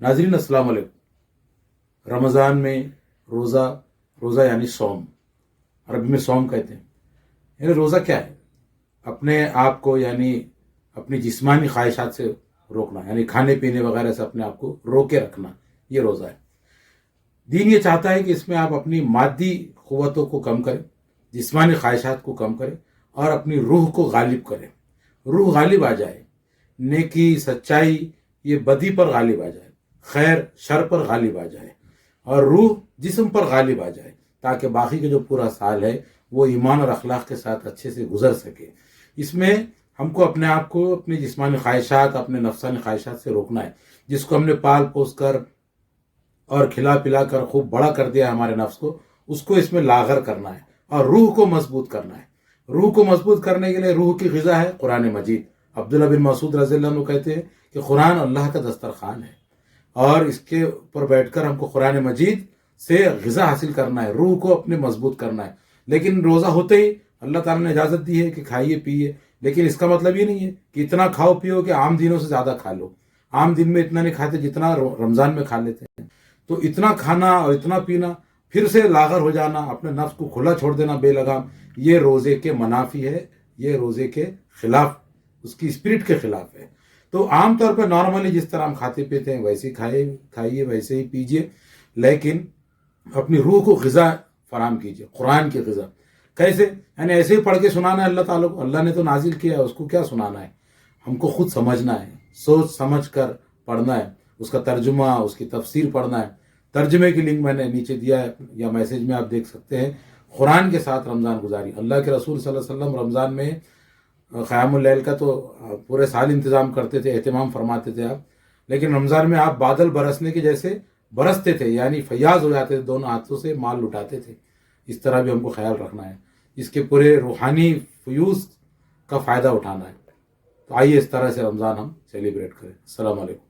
नाजरीन अस्सलाम वालेकुम। रमज़ान में रोज़ा यानी सौम, अरबी में सौम कहते हैं। यानी रोज़ा क्या है? अपने आप को यानी अपनी जिस्मानी ख्वाहिशात से रोकना, यानी खाने पीने वगैरह से अपने आप को रोके रखना, ये रोज़ा है। दीन ये चाहता है कि इसमें आप अपनी मादी क़ुव्वतों को कम करें, जिस्मानी ख्वाहिशात को कम करें और अपनी रूह को गालिब करें। रूह गालिब आ जाए, नेकी सच्चाई ये बदी पर गालिब आ जाए, खैर शर पर गालिब आ जाए और रूह जिस्म पर गालिब आ जाए, ताकि बाकी के जो पूरा साल है वो ईमान और अखलाक के साथ अच्छे से गुजर सके। इसमें हमको अपने आप को अपनी जिस्मानी ख्वाहिशात, अपने नफसानी ख्वाहिशात से रोकना है, जिसको हमने पाल पोस कर और खिला पिला कर खूब बड़ा कर दिया हमारे नफ्स को, उसको इसमें लागर करना है और रूह को मजबूत करना है। रूह को मजबूत करने के लिए रूह की ग़िज़ा है कुरान मजीद। अब्दुल्ला बिन मसूद रज़ियल्लाहु अन्हु कहते हैं कि कुरान अल्लाह का दस्तरखान है और इसके ऊपर बैठकर हमको कुरान मजीद से ग़िज़ा हासिल करना है, रूह को अपने मजबूत करना है। लेकिन रोज़ा होते ही अल्लाह ताला ने इजाज़त दी है कि खाइए पिए, लेकिन इसका मतलब ये नहीं है कि इतना खाओ पियो कि आम दिनों से ज़्यादा खा लो। आम दिन में इतना नहीं खाते जितना रमज़ान में खा लेते हैं। तो इतना खाना और इतना पीना, फिर से लागर हो जाना, अपने नफ्स को खुला छोड़ देना बेलगाम, ये रोज़े के मनाफी है, ये रोज़े के खिलाफ, उसकी स्पिरिट के खिलाफ है। तो आम तौर पर नॉर्मली जिस तरह हम खाते पीते हैं वैसे ही खाइए वैसे ही पीजिए, लेकिन अपनी रूह को ग़िज़ा फराम कीजिए, कुरान की ग़िज़ा। कैसे? यानी ऐसे ही पढ़ के सुनाना है अल्लाह ताला को, अल्लाह ने तो नाजिल किया है, उसको क्या सुनाना है? हमको खुद समझना है, सोच समझ कर पढ़ना है, उसका तर्जुमा, उसकी तफसीर पढ़ना है। तर्जुमे की लिंक मैंने नीचे दिया है या मैसेज में आप देख सकते हैं। कुरान के साथ रमज़ान गुजारी। अल्लाह के रसूल सल्लल्लाहु अलैहि वसल्लम रमज़ान में क़यामुल लैल का तो पूरे साल इंतज़ाम करते थे, एहतमाम फरमाते थे आप, लेकिन रमज़ान में आप बादल बरसने के जैसे बरसते थे, यानी फयाज हो जाते थे, दोनों हाथों से माल लुटाते थे। इस तरह भी हमको ख्याल रखना है, इसके पूरे रूहानी फ्यूज़ का फ़ायदा उठाना है। तो आइए इस तरह से रमज़ान हम सेलिब्रेट करें। अस्सलाम वालेकुम।